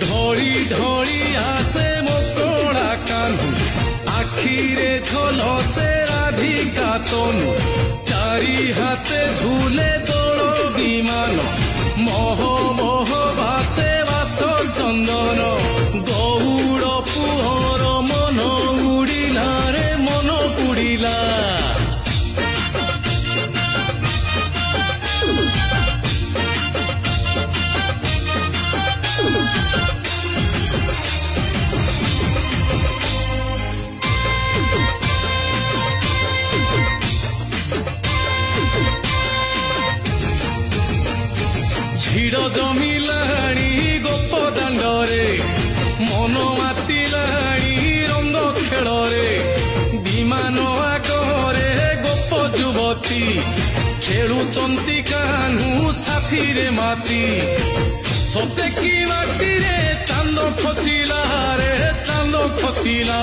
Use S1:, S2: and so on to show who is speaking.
S1: ढोली ढोली आसे मोकड़ा कान्हू आखिरे झोलो से राधिका तनु चारि हाथे झूले दोड़ विमान मोह मोह भासे वास चंदन गौड़ पुहर मन उड़िला रे मन उड़िला ভিড় জমিলাণী গোপ দাণ্ডরে মন মাতিলাণী রঙ্গ খেলরে বিমান আগরে গোপ যুবতী খেলুচন্তি কাহ্নু সাথীরে মাতি সতে কি মাটিরে চান্দ খসিলা রে চান্দ খসিলা